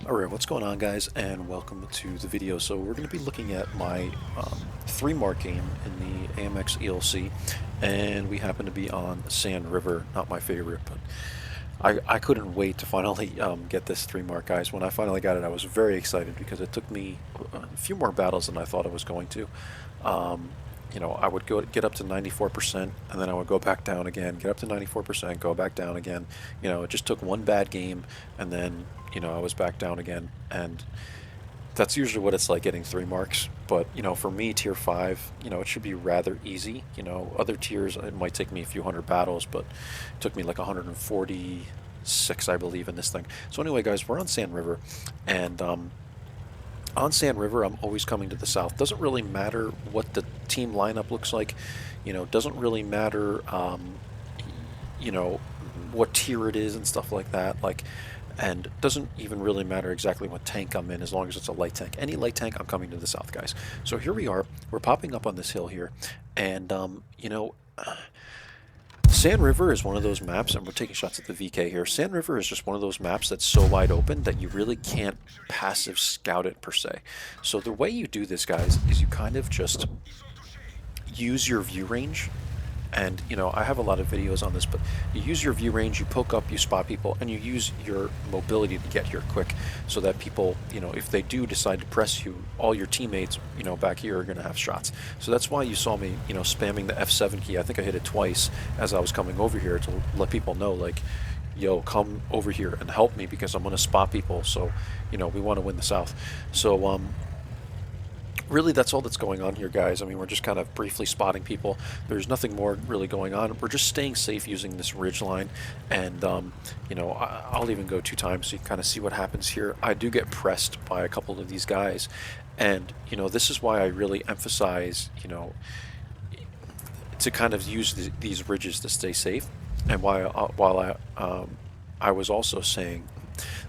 Alright, what's going on guys, and welcome to the video. So we're going to be looking at my 3-mark game in the AMX ELC, and we happen to be on Sand River, not my favorite, but I couldn't wait to finally get this 3-mark, guys. When I finally got it, I was very excited because it took me a few more battles than I thought it was going to. Um, I would get up to 94%, and then I would go back down again, get up to 94%, go back down again. It just took one bad game, and then I was back down again, and that's usually what it's like getting 3 marks. But for me, tier 5, it should be rather easy. Other tiers, it might take me a few hundred battles, but it took me like 146, I believe, in this thing. So anyway, guys, we're on Sand River, and on Sand River, I'm always coming to the south. Doesn't really matter what the team lineup looks like. Doesn't really matter, what tier it is and stuff like that. And doesn't even really matter exactly what tank I'm in, as long as it's a light tank. Any light tank, I'm coming to the south, guys. So here we are. We're popping up on this hill here, and Sand River is one of those maps, and we're taking shots at the VK here. Sand River is just one of those maps that's so wide open that you really can't passive scout it per se. So the way you do this, guys, is you kind of just use your view range. And I have a lot of videos on this, but you use your view range, you poke up, you spot people, and you use your mobility to get here quick, so that people, if they do decide to press you, all your teammates, back here are going to have shots. So that's why you saw me, spamming the F7 key. I think I hit it twice as I was coming over here to let people know, like, yo, come over here and help me, because I'm going to spot people. So, we want to win the South. So, really, that's all that's going on here, guys. I mean, we're just kind of briefly spotting people. There's nothing more really going on. We're just staying safe using this ridge line, and I'll even go 2 times so you can kind of see what happens here. I do get pressed by a couple of these guys, and this is why I really emphasize to kind of use these ridges to stay safe, and while I was also saying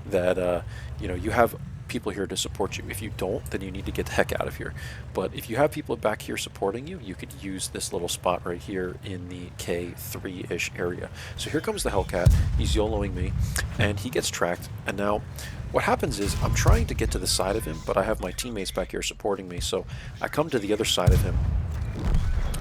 that you have people here to support you. If you don't, then you need to get the heck out of here. But if you have people back here supporting you, you could use this little spot right here in the K3-ish area. So here comes the Hellcat. He's YOLOing me, and he gets tracked. And now what happens is I'm trying to get to the side of him, but I have my teammates back here supporting me. So I come to the other side of him,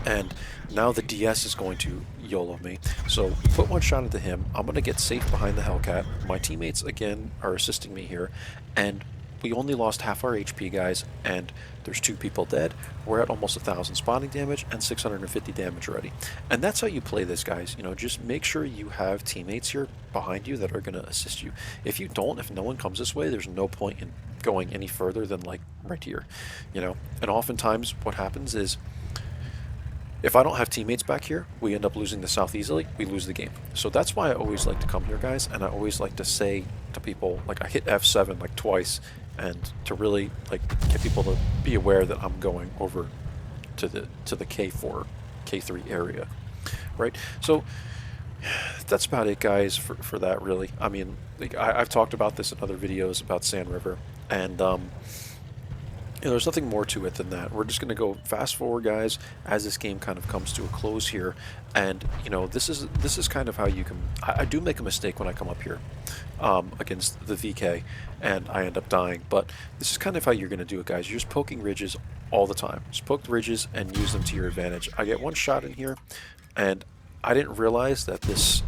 and now the DS is going to YOLO me. So put one shot into him. I'm going to get safe behind the Hellcat. My teammates, again, are assisting me here, and we only lost half our HP, guys, and there's 2 people dead. We're at almost 1,000 spawning damage and 650 damage already. And that's how you play this, guys. Just make sure you have teammates here behind you that are going to assist you. If you don't, if no one comes this way, there's no point in going any further than, like, right here. And oftentimes what happens is, if I don't have teammates back here, we end up losing the South easily. We lose the game. So that's why I always like to come here, guys, and I always like to say to people, like, I hit F7 like twice, and to really get people to be aware that I'm going over to the K4, K3 area, right? So that's about it, guys, for that, really. I mean, I've talked about this in other videos about Sand River, and there's nothing more to it than that. We're just going to go fast forward, guys, as this game kind of comes to a close here. And this is kind of how you can. I do make a mistake when I come up here against the VK, and I end up dying. But this is kind of how you're going to do it, guys. You're just poking ridges all the time. Just poke the ridges and use them to your advantage. I get one shot in here, and I didn't realize that this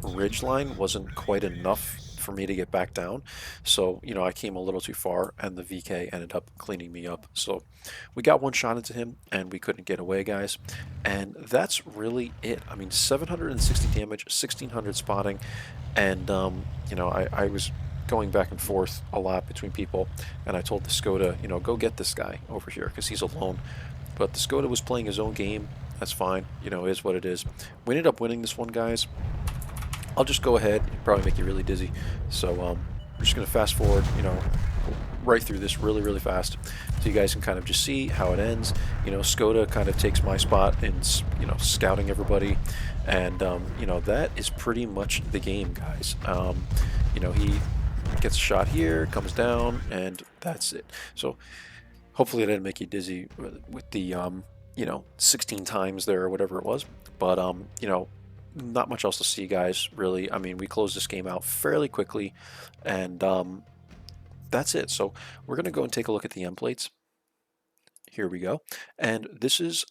ridge line wasn't quite enough for me to get back down. So I came a little too far, and the VK ended up cleaning me up. So we got one shot into him, and we couldn't get away, guys. And that's really it. I mean, 760 damage, 1600 spotting, and I was going back and forth a lot between people, and I told the Skoda, go get this guy over here, because he's alone. But the Skoda was playing his own game. That's fine, it is what it is. We ended up winning this one, guys. I'll just go ahead. It'll probably make you really dizzy. So we're just going to fast forward, right through this really, really fast, so you guys can kind of just see how it ends. Skoda kind of takes my spot in, scouting everybody, and that is pretty much the game, guys. He gets a shot here, comes down, and that's it. So hopefully I didn't make you dizzy with the 16 times there or whatever it was, but not much else to see, guys, really. I mean, we closed this game out fairly quickly, and that's it. So we're going to go and take a look at the end plates. Here we go. And this is,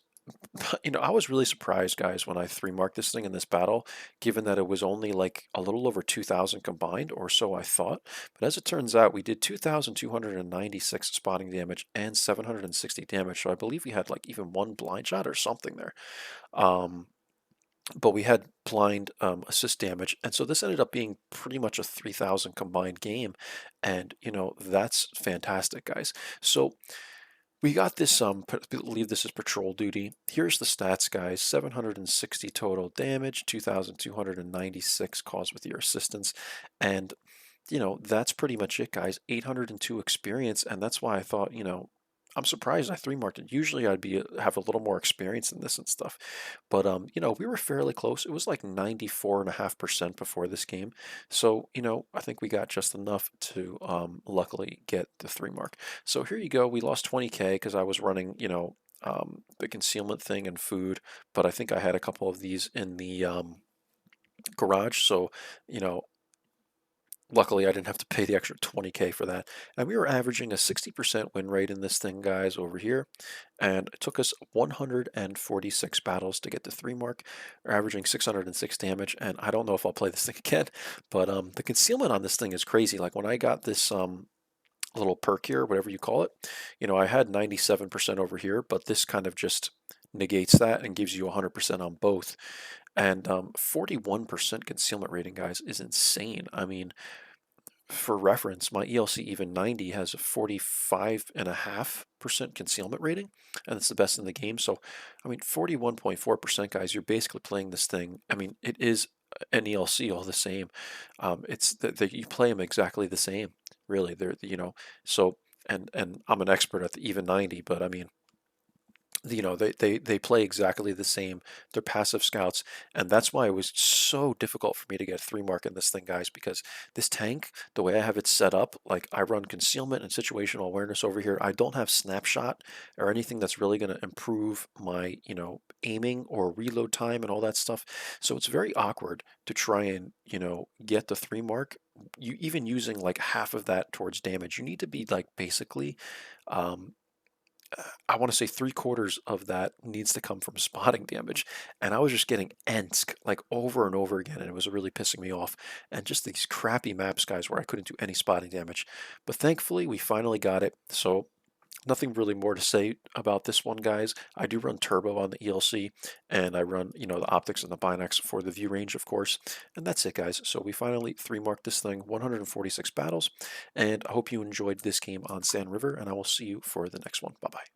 I was really surprised, guys, when I three marked this thing in this battle, given that it was only like a little over 2,000 combined, or so I thought. But as it turns out, we did 2,296 spotting damage and 760 damage. So I believe we had like even one blind shot or something there. Um, but we had blind assist damage, and so this ended up being pretty much a 3,000 combined game, and that's fantastic, guys. So we got this, believe this is patrol duty. Here's the stats, guys. 760 total damage, 2,296 caused with your assistance. And, that's pretty much it, guys. 802 experience. And that's why I thought, I'm surprised I three marked it. Usually I'd have a little more experience in this and stuff. But, we were fairly close. It was like 94.5% before this game. So, I think we got just enough to luckily get the three mark. So here you go. We lost 20K because I was running, the concealment thing and food, but I think I had a couple of these in the garage. So, you know, luckily I didn't have to pay the extra 20K for that. And we were averaging a 60% win rate in this thing, guys, over here. And it took us 146 battles to get the three mark. We're averaging 606 damage. And I don't know if I'll play this thing again, but the concealment on this thing is crazy. Like when I got this little perk here, whatever you call it, I had 97% over here, but this kind of just negates that and gives you 100% on both. And 41% concealment rating, guys, is insane. I mean, for reference, my ELC even 90 has a 45.5% concealment rating, and it's the best in the game. So, I mean, 41.4%, guys, you're basically playing this thing. I mean, it is an ELC all the same. It's that you play them exactly the same, really. So, and I'm an expert at the even 90, but I mean, they play exactly the same. They're passive scouts, and that's why it was so difficult for me to get three mark in this thing, guys, because this tank, the way I have it set up, like I run concealment and situational awareness over here. I don't have snapshot or anything that's really going to improve my aiming or reload time and all that stuff. So it's very awkward to try and get the three mark. You even using like half of that towards damage, you need to be like basically um, I want to say three-quarters of that needs to come from spotting damage. And I was just getting Ensk like over and over again, and it was really pissing me off. And just these crappy maps, guys, where I couldn't do any spotting damage. But thankfully, we finally got it. So nothing really more to say about this one, guys. I do run turbo on the ELC, and I run, the optics and the binax for the view range, of course. And that's it, guys. So we finally three marked this thing, 146 battles. And I hope you enjoyed this game on Sand River, and I will see you for the next one. Bye-bye.